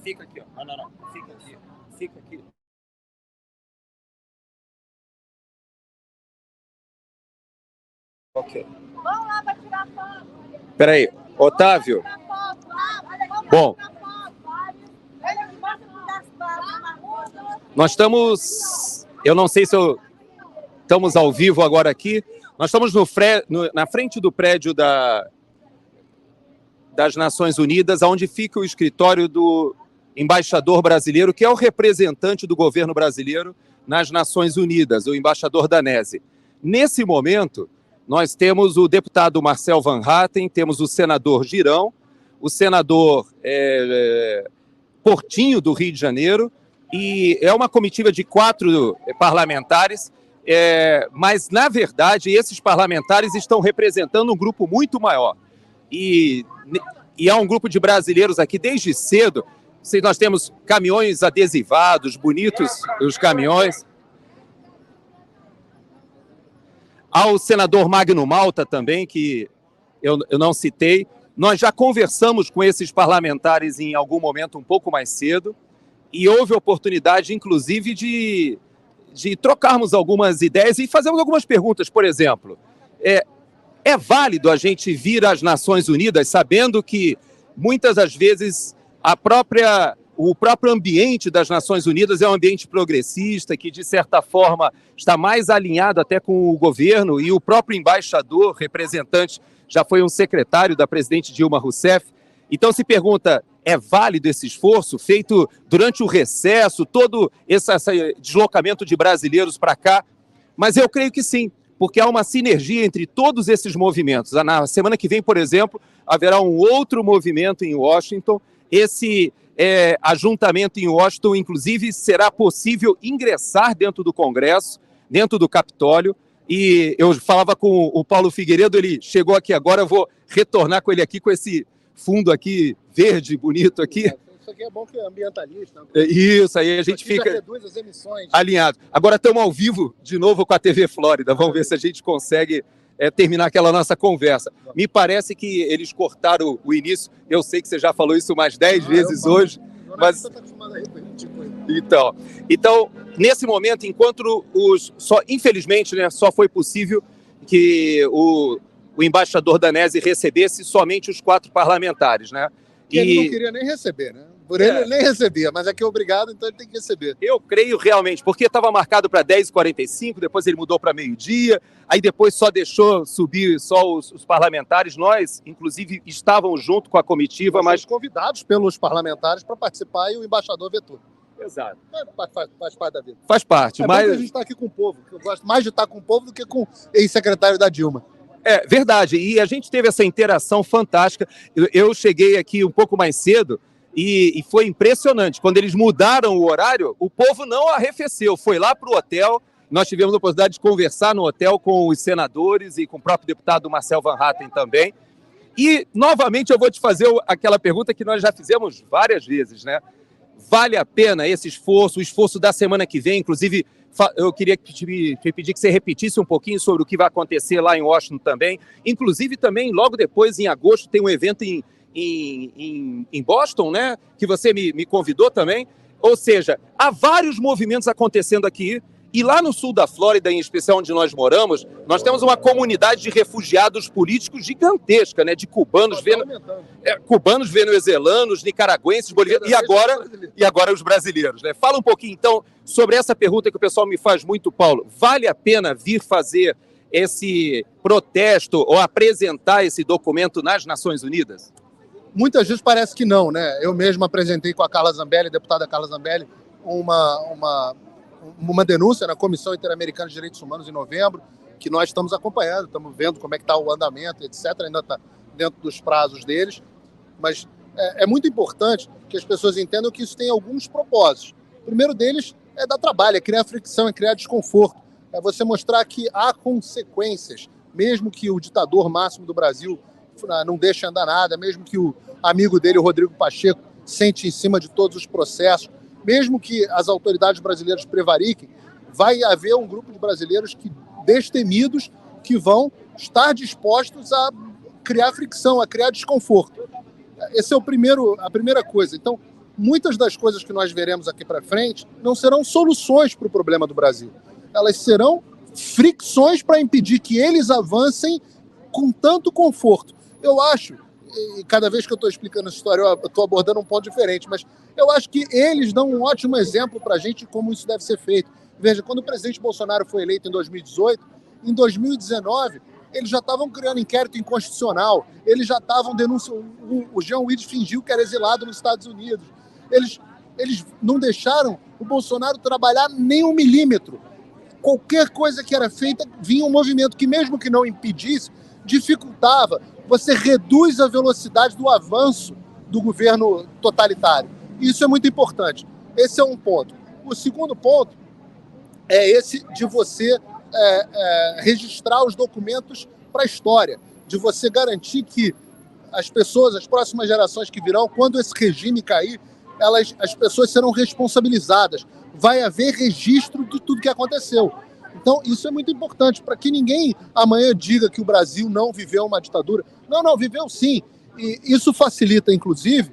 Fica aqui, ó. Não. Fica aqui. Fica aqui. Ok. Vamos lá para tirar foto. Peraí, Otávio. Bom, nós estamos... Eu não sei se estamos ao vivo agora aqui. Nós estamos na frente do prédio das Nações Unidas, onde fica o escritório do embaixador brasileiro, que é o representante do governo brasileiro nas Nações Unidas, o embaixador Danese. Nesse momento, nós temos o deputado Marcel Van Hatten, temos o senador Girão, o senador Portinho, do Rio de Janeiro, e é uma comitiva de 4 parlamentares, mas, na verdade, esses parlamentares estão representando um grupo muito maior. E há um grupo de brasileiros aqui desde cedo. Nós temos caminhões adesivados, bonitos os caminhões. Há o senador Magno Malta também, que eu não citei. Nós já conversamos com esses parlamentares em algum momento um pouco mais cedo e houve oportunidade, inclusive, de trocarmos algumas ideias e fazermos algumas perguntas. Por exemplo, é válido a gente vir às Nações Unidas sabendo que, muitas das vezes, o próprio ambiente das Nações Unidas é um ambiente progressista, que, de certa forma, está mais alinhado até com o governo, e o próprio embaixador, representante, já foi um secretário da presidente Dilma Rousseff. Então se pergunta, é válido esse esforço feito durante o recesso, todo esse deslocamento de brasileiros para cá? Mas eu creio que sim, porque há uma sinergia entre todos esses movimentos. Na semana que vem, por exemplo, haverá um outro movimento em Washington. Esse ajuntamento em Washington, inclusive, será possível ingressar dentro do Congresso, dentro do Capitólio. E eu falava com o Paulo Figueiredo, ele chegou aqui agora, eu vou retornar com ele aqui, com esse fundo aqui, verde, bonito aqui. Isso aqui é bom que é ambientalista. Isso, aí a gente fica reduz as emissões. Alinhado. Agora estamos ao vivo de novo com a TV Flórida, vamos ver se a gente consegue terminar aquela nossa conversa. Me parece que eles cortaram o início, eu sei que você já falou isso umas 10 vezes hoje, mas... Então, nesse momento, enquanto infelizmente, né, só foi possível que o embaixador Danese recebesse somente os 4 parlamentares, né? Ele não queria nem receber, né? Por ele nem recebia, mas aqui é obrigado, então ele tem que receber. Eu creio realmente, porque estava marcado para 10h45, depois ele mudou para meio-dia, aí depois só deixou subir só os parlamentares. Nós, inclusive, estávamos junto com a comitiva, mas convidados pelos parlamentares para participar e o embaixador vetou. Exato. Faz parte da vida. Faz parte, mas... bom que a gente está aqui com o povo, eu gosto mais de estar com o povo do que com o ex-secretário da Dilma. É verdade, e a gente teve essa interação fantástica. Eu cheguei aqui um pouco mais cedo e foi impressionante. Quando eles mudaram o horário, o povo não arrefeceu, foi lá para o hotel. Nós tivemos a oportunidade de conversar no hotel com os senadores e com o próprio deputado Marcel Van Hatten também. E, novamente, eu vou te fazer aquela pergunta que nós já fizemos várias vezes, né? Vale a pena esse esforço, o esforço da semana que vem? Inclusive, eu queria te pedir que você repetisse um pouquinho sobre o que vai acontecer lá em Washington também. Inclusive, também, logo depois, em agosto, tem um evento em Boston, né? Que você me convidou também. Ou seja, há vários movimentos acontecendo aqui. E lá no sul da Flórida, em especial onde nós moramos, nós temos uma comunidade de refugiados políticos gigantesca, né? De cubanos, venezuelanos, nicaragüenses, bolivianos e agora os brasileiros, né? Fala um pouquinho, então, sobre essa pergunta que o pessoal me faz muito, Paulo. Vale a pena vir fazer esse protesto ou apresentar esse documento nas Nações Unidas? Muitas vezes parece que não, né? Eu mesmo apresentei com a Carla Zambelli, deputada Carla Zambelli, uma denúncia na Comissão Interamericana de Direitos Humanos em novembro, que nós estamos acompanhando, estamos vendo como é que está o andamento, etc. Ainda está dentro dos prazos deles, mas é muito importante que as pessoas entendam que isso tem alguns propósitos. O primeiro deles é dar trabalho, é criar fricção, é criar desconforto, é você mostrar que há consequências, mesmo que o ditador máximo do Brasil não deixe andar nada, mesmo que o amigo dele, o Rodrigo Pacheco, sente em cima de todos os processos, mesmo que as autoridades brasileiras prevariquem, vai haver um grupo de brasileiros destemidos que vão estar dispostos a criar fricção, a criar desconforto. Esse é a primeira coisa. Então, muitas das coisas que nós veremos aqui para frente não serão soluções para o problema do Brasil. Elas serão fricções para impedir que eles avancem com tanto conforto. Eu acho, e cada vez que eu estou explicando essa história, eu estou abordando um ponto diferente, mas eu acho que eles dão um ótimo exemplo para a gente de como isso deve ser feito. Veja, quando o presidente Bolsonaro foi eleito em 2018, em 2019, eles já estavam criando inquérito inconstitucional, eles já estavam denunciando, o Jean Willis fingiu que era exilado nos Estados Unidos. Eles não deixaram o Bolsonaro trabalhar nem um milímetro. Qualquer coisa que era feita, vinha um movimento que, mesmo que não impedisse, dificultava. Você reduz a velocidade do avanço do governo totalitário. Isso é muito importante. Esse é um ponto. O segundo ponto é esse de você registrar os documentos para a história, de você garantir que as pessoas, as próximas gerações que virão, quando esse regime cair, as pessoas serão responsabilizadas. Vai haver registro de tudo que aconteceu. Então, isso é muito importante, para que ninguém amanhã diga que o Brasil não viveu uma ditadura. Não, viveu sim. E isso facilita, inclusive,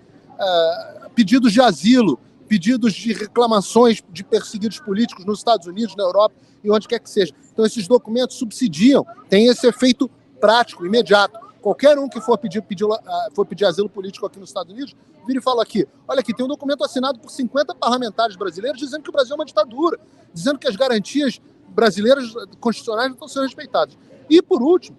pedidos de asilo, pedidos de reclamações de perseguidos políticos nos Estados Unidos, na Europa e onde quer que seja. Então, esses documentos subsidiam, têm esse efeito prático, imediato. Qualquer um que for pedir asilo político aqui nos Estados Unidos, vira e fala aqui, olha aqui, tem um documento assinado por 50 parlamentares brasileiros dizendo que o Brasil é uma ditadura, dizendo que as garantias brasileiras constitucionais não estão sendo respeitadas. E, por último,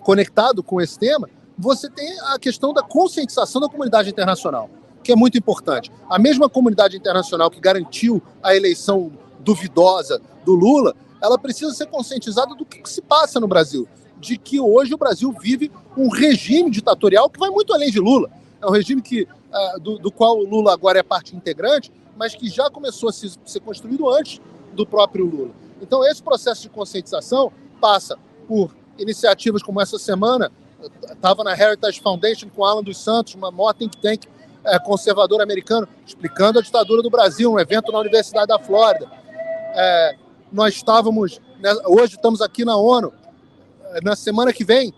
conectado com esse tema, você tem a questão da conscientização da comunidade internacional, que é muito importante. A mesma comunidade internacional que garantiu a eleição duvidosa do Lula, ela precisa ser conscientizada do que se passa no Brasil, de que hoje o Brasil vive um regime ditatorial que vai muito além de Lula. É um regime do qual o Lula agora é parte integrante, mas que já começou a ser construído antes do próprio Lula. Então, esse processo de conscientização passa por iniciativas como essa semana. Estava na Heritage Foundation com Alan dos Santos, uma maior think tank conservador americano, explicando a ditadura do Brasil, um evento na Universidade da Flórida. Nós estávamos, hoje estamos aqui na ONU, na semana que vem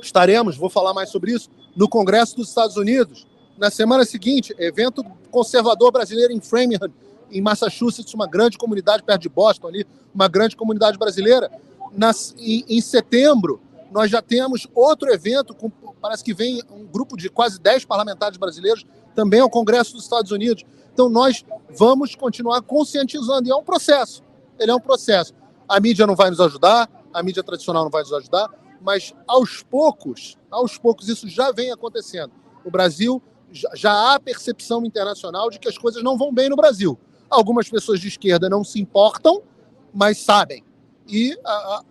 estaremos, vou falar mais sobre isso, no Congresso dos Estados Unidos. Na semana seguinte, evento conservador brasileiro em Framingham, em Massachusetts, uma grande comunidade perto de Boston ali, uma grande comunidade brasileira. Em setembro, nós já temos outro evento, parece que vem um grupo de quase 10 parlamentares brasileiros, também ao Congresso dos Estados Unidos. Então nós vamos continuar conscientizando, e é um processo, ele é um processo. A mídia não vai nos ajudar, a mídia tradicional não vai nos ajudar, mas aos poucos isso já vem acontecendo. O Brasil, já há percepção internacional de que as coisas não vão bem no Brasil. Algumas pessoas de esquerda não se importam, mas sabem. E,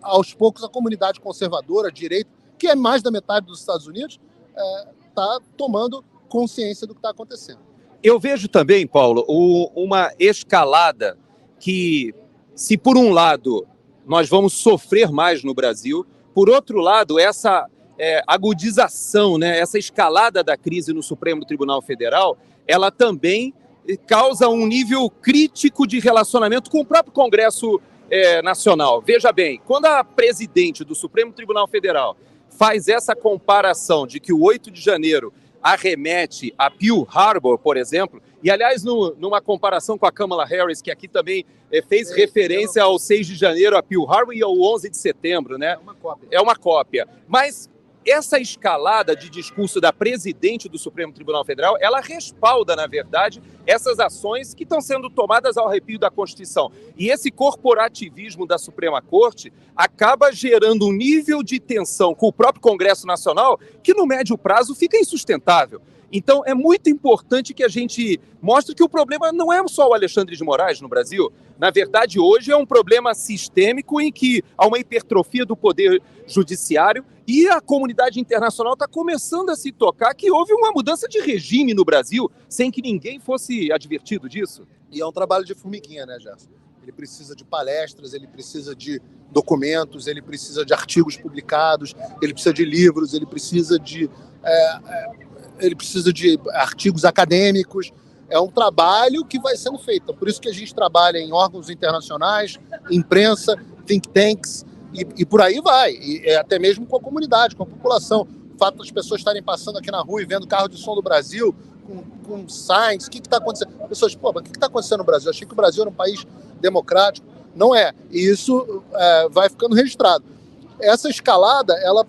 aos poucos, a comunidade conservadora, a direita, que é mais da metade dos Estados Unidos, está tomando consciência do que está acontecendo. Eu vejo também, Paulo, uma escalada que, se por um lado nós vamos sofrer mais no Brasil, por outro lado, essa agudização, né, essa escalada da crise no Supremo Tribunal Federal, ela também causa um nível crítico de relacionamento com o próprio Congresso Nacional. Veja bem, quando a presidente do Supremo Tribunal Federal faz essa comparação de que o 8 de janeiro arremete a Pearl Harbor, por exemplo, e, aliás, numa comparação com a Kamala Harris, que aqui também fez referência ao 6 de janeiro, a Pearl Harbor, e ao 11 de setembro, né? É uma cópia. Mas essa escalada de discurso da presidente do Supremo Tribunal Federal, ela respalda, na verdade, essas ações que estão sendo tomadas ao arrepio da Constituição. E esse corporativismo da Suprema Corte acaba gerando um nível de tensão com o próprio Congresso Nacional que, no médio prazo, fica insustentável. Então, é muito importante que a gente mostre que o problema não é só o Alexandre de Moraes no Brasil. Na verdade, hoje é um problema sistêmico em que há uma hipertrofia do poder judiciário e a comunidade internacional está começando a se tocar que houve uma mudança de regime no Brasil sem que ninguém fosse advertido disso. E é um trabalho de formiguinha, né, Gerson? Ele precisa de palestras, ele precisa de documentos, ele precisa de artigos publicados, ele precisa de livros, ele precisa de artigos acadêmicos. É um trabalho que vai sendo feito. Por isso que a gente trabalha em órgãos internacionais, imprensa, think tanks, e por aí vai. E até mesmo com a comunidade, com a população. O fato das pessoas estarem passando aqui na rua e vendo carro de som do Brasil, com Sainz, o que está acontecendo? As pessoas, pô, mas o que está acontecendo no Brasil? Eu achei que o Brasil era um país democrático. Não é. E isso vai ficando registrado. Essa escalada, ela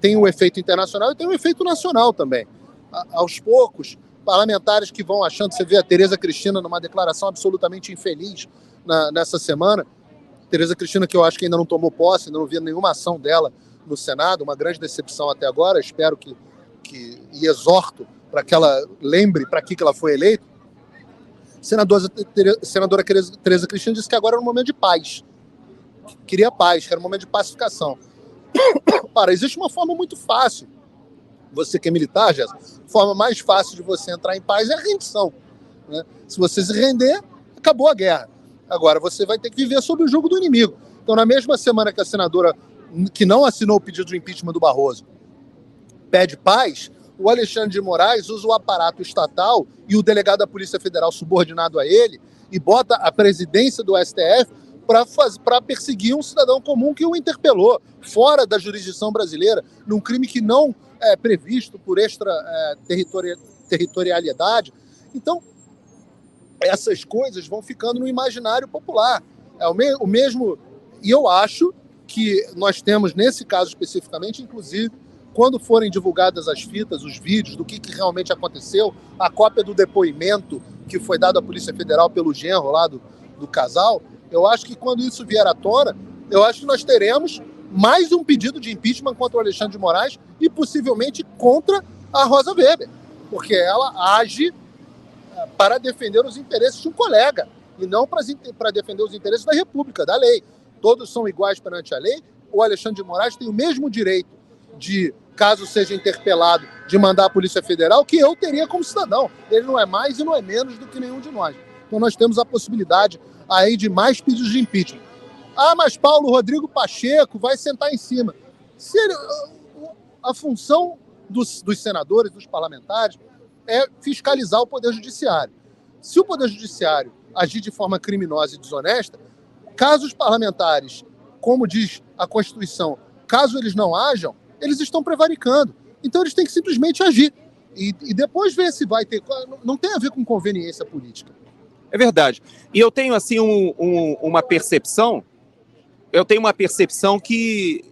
tem um efeito internacional e tem um efeito nacional também. Aos poucos, parlamentares que vão achando, você vê a Tereza Cristina numa declaração absolutamente infeliz nessa semana, Tereza Cristina que eu acho que ainda não tomou posse, ainda não vi nenhuma ação dela no Senado, uma grande decepção até agora, espero e exorto para que ela lembre para que ela foi eleita. Senadora Tereza Cristina disse que agora era um momento de paz, queria paz, que era um momento de pacificação. Para, existe uma forma muito fácil, você que é militar, Jéssica, a forma mais fácil de você entrar em paz é a rendição, né? Se você se render, acabou a guerra. Agora, você vai ter que viver sob o jugo do inimigo. Então, na mesma semana que a senadora, que não assinou o pedido de impeachment do Barroso, pede paz, o Alexandre de Moraes usa o aparato estatal e o delegado da Polícia Federal subordinado a ele e bota a presidência do STF para perseguir um cidadão comum que o interpelou, fora da jurisdição brasileira, num crime que não é previsto por extraterritorialidade. Então, essas coisas vão ficando no imaginário popular. É o mesmo, e eu acho que nós temos, nesse caso especificamente, inclusive, quando forem divulgadas as fitas, os vídeos do que realmente aconteceu, a cópia do depoimento que foi dado à Polícia Federal pelo genro lá do casal, eu acho que quando isso vier à tona, eu acho que nós teremos mais um pedido de impeachment contra o Alexandre de Moraes e possivelmente contra a Rosa Weber, porque ela age para defender os interesses de um colega e não para defender os interesses da República, da lei. Todos são iguais perante a lei. O Alexandre de Moraes tem o mesmo direito de, caso seja interpelado, de mandar a Polícia Federal que eu teria como cidadão. Ele não é mais e não é menos do que nenhum de nós. Então nós temos a possibilidade aí de mais pedidos de impeachment. Ah, mas Paulo Rodrigo Pacheco vai sentar em cima. A função dos senadores, dos parlamentares, é fiscalizar o Poder Judiciário. Se o Poder Judiciário agir de forma criminosa e desonesta, caso os parlamentares, como diz a Constituição, caso eles não ajam, eles estão prevaricando. Então eles têm que simplesmente agir. E depois ver se vai ter... Não tem a ver com conveniência política. É verdade. E eu tenho, assim, uma percepção... Eu tenho uma percepção que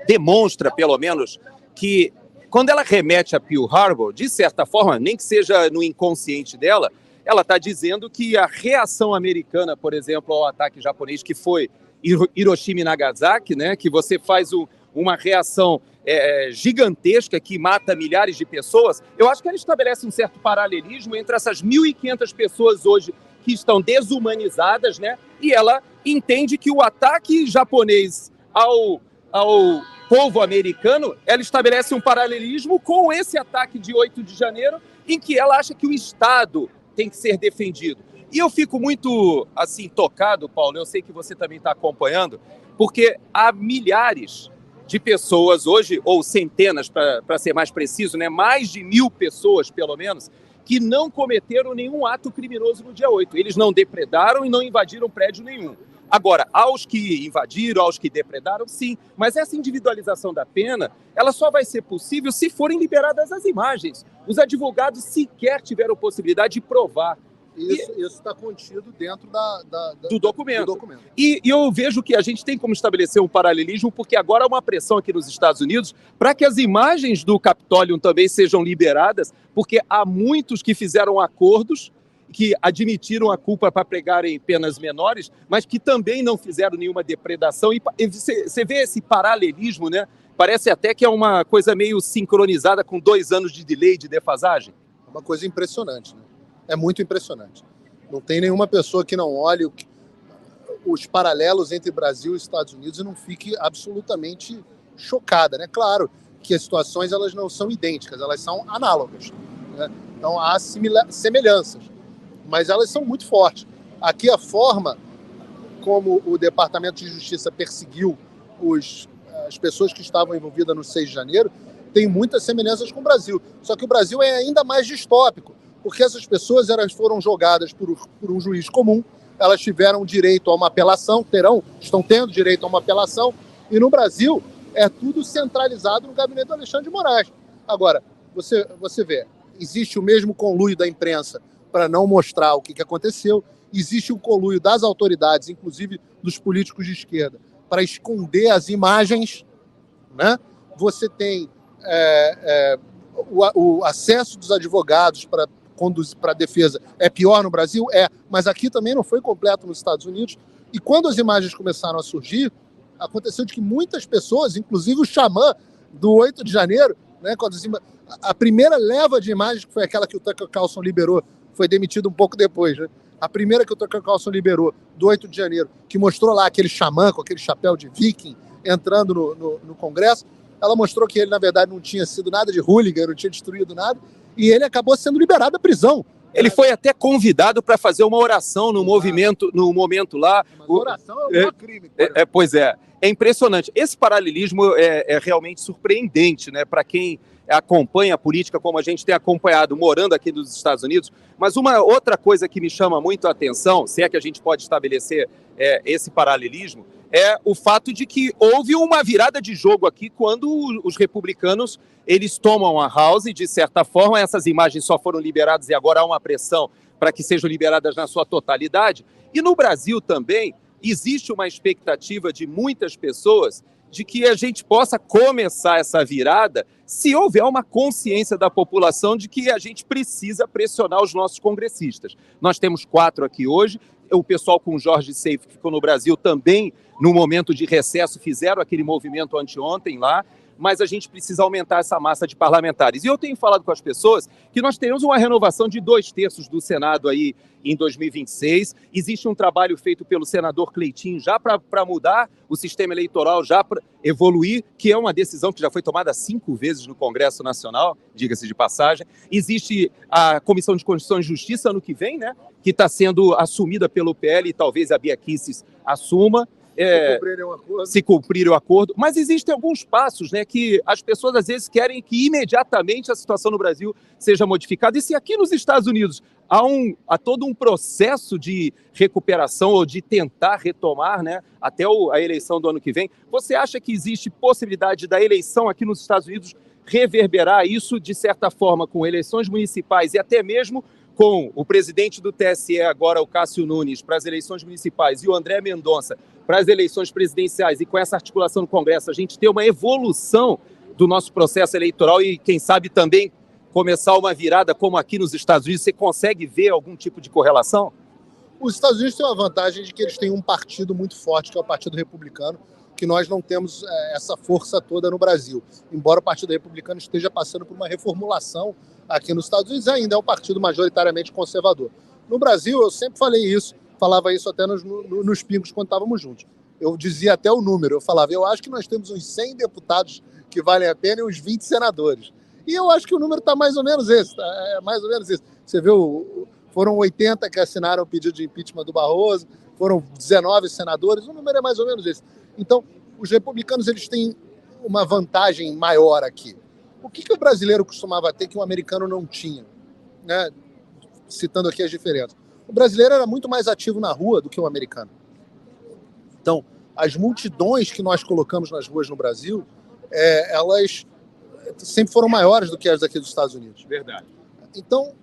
demonstra, pelo menos, que quando ela remete a Pearl Harbor, de certa forma, nem que seja no inconsciente dela, ela está dizendo que a reação americana, por exemplo, ao ataque japonês, que foi Hiroshima e Nagasaki, né, que você faz uma reação gigantesca que mata milhares de pessoas, eu acho que ela estabelece um certo paralelismo entre essas 1.500 pessoas hoje que estão desumanizadas, né, e ela entende que o ataque japonês ao povo americano, ela estabelece um paralelismo com esse ataque de 8 de janeiro, em que ela acha que o Estado tem que ser defendido. E eu fico muito, assim, tocado, Paulo, eu sei que você também está acompanhando, porque há milhares de pessoas hoje, ou centenas, para ser mais preciso, né, mais de 1.000 pessoas, pelo menos, que não cometeram nenhum ato criminoso no dia 8. Eles não depredaram e não invadiram prédio nenhum. Agora, aos que invadiram, aos que depredaram, sim. Mas essa individualização da pena, ela só vai ser possível se forem liberadas as imagens. Os advogados sequer tiveram possibilidade de provar. Isso está contido dentro do documento. E eu vejo que a gente tem como estabelecer um paralelismo, porque agora há uma pressão aqui nos Estados Unidos para que as imagens do Capitólio também sejam liberadas, porque há muitos que fizeram acordos, que admitiram a culpa para pregarem penas menores, mas que também não fizeram nenhuma depredação. E você vê esse paralelismo, né? Parece até que é uma coisa meio sincronizada com 2 anos de delay, de defasagem. É uma coisa impressionante, né? É muito impressionante. Não tem nenhuma pessoa que não olhe os paralelos entre Brasil e Estados Unidos e não fique absolutamente chocada, né? Claro que as situações elas não são idênticas, elas são análogas, né? Então há semelhanças, mas elas são muito fortes. Aqui a forma como o Departamento de Justiça perseguiu as pessoas que estavam envolvidas no 6 de janeiro tem muitas semelhanças com o Brasil. Só que o Brasil é ainda mais distópico, porque essas pessoas elas foram julgadas por um juiz comum, elas tiveram direito a uma apelação, estão tendo direito a uma apelação, e no Brasil é tudo centralizado no gabinete do Alexandre de Moraes. Agora, você vê, existe o mesmo conluio da imprensa para não mostrar o que aconteceu, existe o conluio das autoridades, inclusive dos políticos de esquerda, para esconder as imagens, né? Você tem o acesso dos advogados para a defesa é pior no Brasil? Mas aqui também não foi completo nos Estados Unidos. E quando as imagens começaram a surgir, aconteceu de que muitas pessoas, inclusive o xamã do 8 de janeiro, né, quando a primeira leva de imagens, que foi aquela que o Tucker Carlson liberou, foi demitido um pouco depois, né? A primeira que o Tucker Carlson liberou, do 8 de janeiro, que mostrou lá aquele xamã com aquele chapéu de viking entrando no Congresso, ela mostrou que ele, na verdade, não tinha sido nada de hooligan, não tinha destruído nada, e ele acabou sendo liberado da prisão. Ele foi até convidado para fazer uma oração no momento lá. Mas oração é o maior crime. Pois é. É impressionante. Esse paralelismo é realmente surpreendente, né, para quem acompanha a política como a gente tem acompanhado, morando aqui nos Estados Unidos. Mas uma outra coisa que me chama muito a atenção, se é que a gente pode estabelecer esse paralelismo, é o fato de que houve uma virada de jogo aqui quando os republicanos eles tomam a House e, de certa forma, essas imagens só foram liberadas e agora há uma pressão para que sejam liberadas na sua totalidade. E no Brasil também existe uma expectativa de muitas pessoas de que a gente possa começar essa virada se houver uma consciência da população de que a gente precisa pressionar os nossos congressistas. Nós temos 4 aqui hoje, o pessoal com o Jorge Seif, que ficou no Brasil, também, no momento de recesso, fizeram aquele movimento anteontem lá, mas a gente precisa aumentar essa massa de parlamentares. E eu tenho falado com as pessoas que nós teremos uma renovação de 2/3 do Senado aí em 2026. Existe um trabalho feito pelo senador Cleitinho já para mudar o sistema eleitoral, já para evoluir, que é uma decisão que já foi tomada 5 vezes no Congresso Nacional, diga-se de passagem. Existe a Comissão de Constituição e Justiça ano que vem, né, que está sendo assumida pelo PL e talvez a Bia Kicis assuma. Se cumprir o acordo. Mas existem alguns passos, né, que as pessoas às vezes querem que imediatamente a situação no Brasil seja modificada. E se aqui nos Estados Unidos há todo um processo de recuperação ou de tentar retomar, né, até a eleição do ano que vem, você acha que existe possibilidade da eleição aqui nos Estados Unidos reverberar isso, de certa forma, com eleições municipais e até mesmo com o presidente do TSE, agora o Cássio Nunes, para as eleições municipais, e o André Mendonça para as eleições presidenciais, e com essa articulação no Congresso, a gente ter uma evolução do nosso processo eleitoral e, quem sabe, também começar uma virada como aqui nos Estados Unidos? Você consegue ver algum tipo de correlação? Os Estados Unidos têm uma vantagem de que eles têm um partido muito forte, que é o Partido Republicano, que nós não temos essa força toda no Brasil. Embora o Partido Republicano esteja passando por uma reformulação aqui nos Estados Unidos, ainda é um partido majoritariamente conservador. No Brasil, eu sempre falei isso, falava isso até nos pingos quando estávamos juntos. Eu dizia até o número, eu falava, eu acho que nós temos uns 100 deputados que valem a pena e uns 20 senadores. E eu acho que o número está mais ou menos esse, mais ou menos esse. Você viu, foram 80 que assinaram o pedido de impeachment do Barroso, foram 19 senadores, o número é mais ou menos esse. Então, os republicanos eles têm uma vantagem maior aqui. O que o brasileiro costumava ter que o americano não tinha? Né? Citando aqui as diferenças. O brasileiro era muito mais ativo na rua do que o americano. Então, as multidões que nós colocamos nas ruas no Brasil, elas sempre foram maiores do que as daqui dos Estados Unidos. Verdade. Então,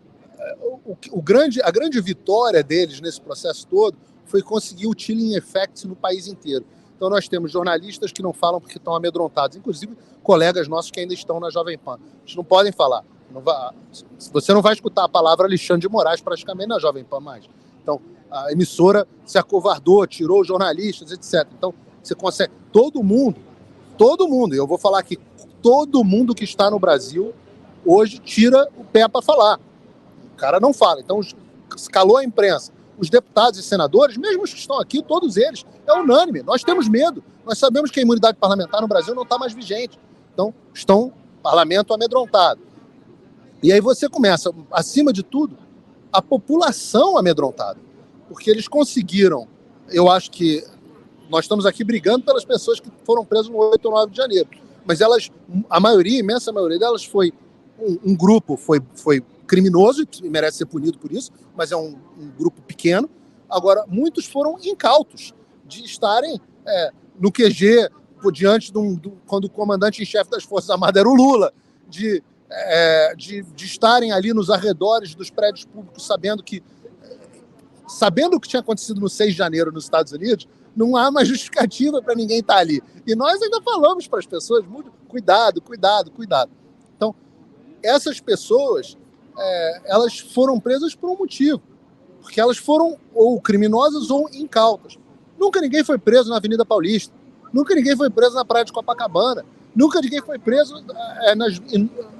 a grande vitória deles nesse processo todo foi conseguir o chilling effect no país inteiro. Então, nós temos jornalistas que não falam porque estão amedrontados, inclusive colegas nossos que ainda estão na Jovem Pan. Eles não podem falar. Você não vai escutar a palavra Alexandre de Moraes praticamente na Jovem Pan mais. Então, a emissora se acovardou, tirou jornalistas, etc. Então, você consegue... Todo mundo, e eu vou falar aqui, todo mundo que está no Brasil hoje tira o pé para falar. O cara não fala. Então, calou a imprensa. Os deputados e senadores, mesmo os que estão aqui, todos eles, é unânime. Nós temos medo. Nós sabemos que a imunidade parlamentar no Brasil não está mais vigente. Então, estão parlamento amedrontado. E aí você começa, acima de tudo, a população amedrontada. Porque eles conseguiram, eu acho que nós estamos aqui brigando pelas pessoas que foram presas no 8 ou 9 de janeiro. Mas elas, a imensa maioria delas foi um grupo, foi criminoso e merece ser punido por isso, mas é um grupo pequeno. Agora, muitos foram incautos de estarem no QG, diante quando o comandante em chefe das Forças Armadas era o Lula, de de estarem ali nos arredores dos prédios públicos, sabendo o que tinha acontecido no 6 de janeiro nos Estados Unidos, não há mais justificativa para ninguém estar ali. E nós ainda falamos para as pessoas, muito cuidado, cuidado, cuidado. Então, essas pessoas, elas foram presas por um motivo, porque elas foram ou criminosas ou incautas. Nunca ninguém foi preso na Avenida Paulista, nunca ninguém foi preso na Praia de Copacabana, nunca ninguém foi preso nas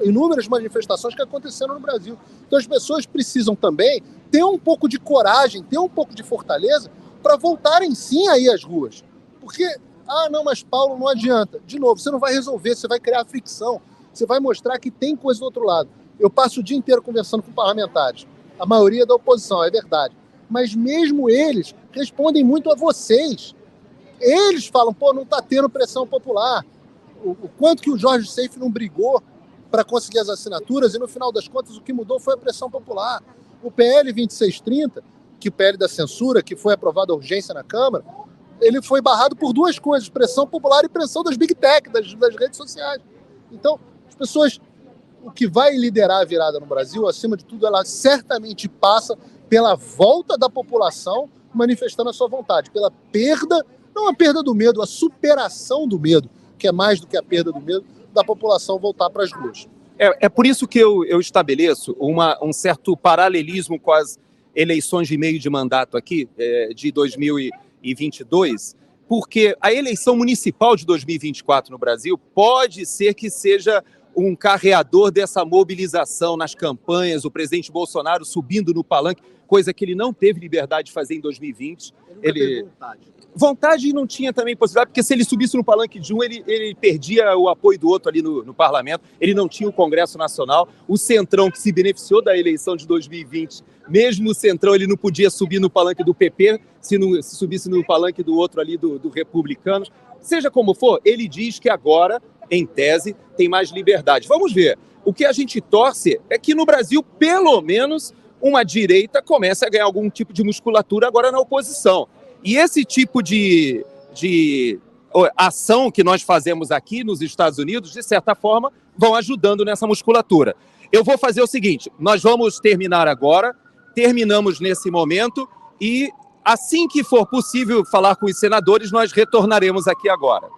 inúmeras manifestações que aconteceram no Brasil. Então as pessoas precisam também ter um pouco de coragem, ter um pouco de fortaleza para voltarem sim aí às ruas. Porque, não, mas Paulo, não adianta. De novo, você não vai resolver, você vai criar fricção, você vai mostrar que tem coisa do outro lado. Eu passo o dia inteiro conversando com parlamentares, a maioria da oposição, é verdade. Mas mesmo eles respondem muito a vocês. Eles falam, não está tendo pressão popular. O quanto que o Jorge Seife não brigou para conseguir as assinaturas, e no final das contas o que mudou foi a pressão popular. O PL 2630, que o PL da censura, que foi aprovado a urgência na Câmara, ele foi barrado por duas coisas, pressão popular e pressão das Big Tech, das redes sociais. Então, as pessoas, o que vai liderar a virada no Brasil, acima de tudo, ela certamente passa pela volta da população manifestando a sua vontade, pela perda, não a perda do medo, a superação do medo, que é mais do que a perda do medo, da população voltar para as ruas. É por isso que eu estabeleço um certo paralelismo com as eleições de meio de mandato aqui, de 2022, porque a eleição municipal de 2024 no Brasil pode ser que seja um carreador dessa mobilização nas campanhas, o presidente Bolsonaro subindo no palanque, coisa que ele não teve liberdade de fazer em 2020. Ele vontade não tinha também possibilidade, porque se ele subisse no palanque de um, ele perdia o apoio do outro ali no parlamento, ele não tinha o Congresso Nacional, o Centrão, que se beneficiou da eleição de 2020, mesmo o Centrão, ele não podia subir no palanque do PP, se subisse no palanque do outro ali, do Republicanos. Seja como for, ele diz que agora, em tese, tem mais liberdade. Vamos ver. O que a gente torce é que no Brasil, pelo menos, uma direita comece a ganhar algum tipo de musculatura agora na oposição. E esse tipo de ação que nós fazemos aqui nos Estados Unidos, de certa forma, vão ajudando nessa musculatura. Eu vou fazer o seguinte, nós vamos terminar agora, terminamos nesse momento e assim que for possível falar com os senadores, nós retornaremos aqui agora.